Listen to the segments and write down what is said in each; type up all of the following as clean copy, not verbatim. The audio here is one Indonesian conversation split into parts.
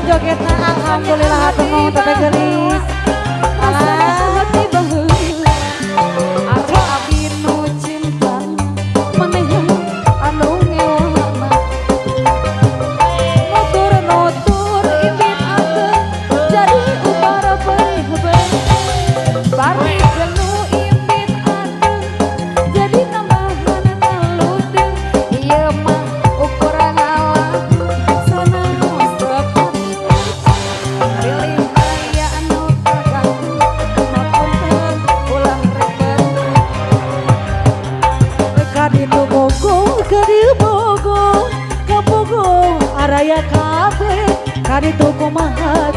jogetna alhamdulillah hatur nuhun teteh geulis. Alah arep abi nu cinta maneh anu ngewona. Nutur imbit akeun jadi ubara beih-beih. Bari gelu imbit akeun jadi tambahan ngaludeng. Ieu mah ukuran ngalah sana sepat pilih aya anu kaganggu mapunten ulah ribet. Kadieu bogo kabogo araya kabeh kaditu kumaha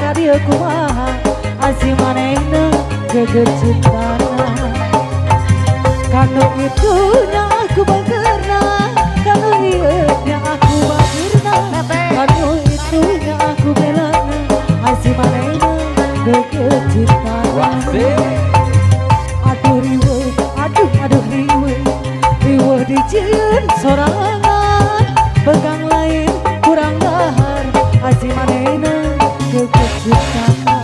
asih manehna geger cintana. Kanu itunya aku bagerna kanu ieunya aku bagerna kanu itunya aku belana asih manehna geger cintana. Aduh riweuh aduh riweuh dijieun sorangan pegang lain kurang dahar asih manehna geger cintana.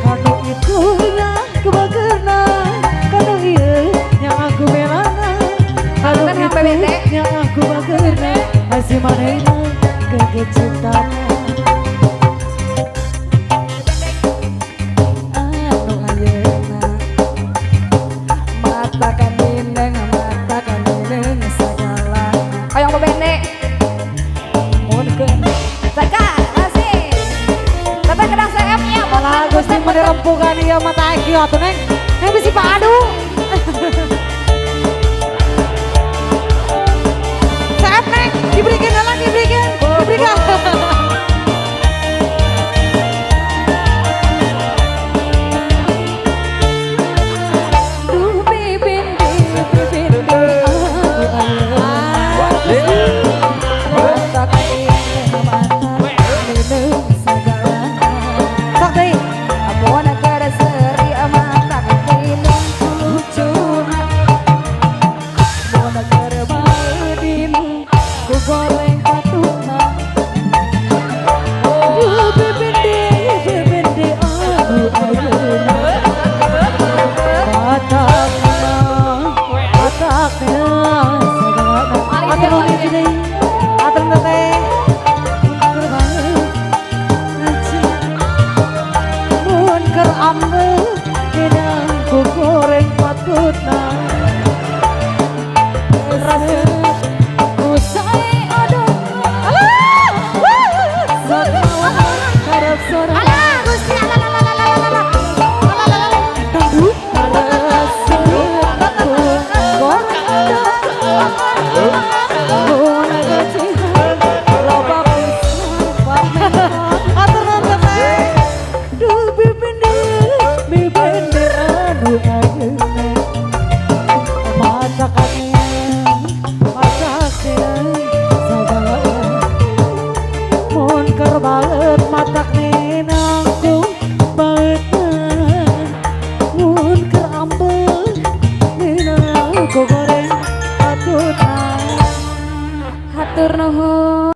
Kanu itunya aku bagerna kanu ieunya aku belana kanu itunya aku bagerna asih manehna geger cintana. Anu ayeuna mata kanineng sagala hoyong bebende mun keun saka kasih teteh gedang CF-nya malah Gusti mun dirempukan ieu mata eki atuh neng bisi padu. CF neng diberikan heula diberikan. Duh bebende mata kanineng sagala. Sok deui. Amun keur seri mata kanineng cucuna. Amun keur baeudin ku goreng patuna. Duh bebende anu ayeuna. Matakna sagala. Atur nuhun hiji deui. Atur teteh. Keur baeud ngaji. Mun keur ambeuh dina ku goreng patutna. Ku sae aduh. Alah. Karep sora. Alah Gusti dangdut. Baet matak nenang tuh baetan mun keur ambeuh nenang ku goreng patutna. Hatur nuhun.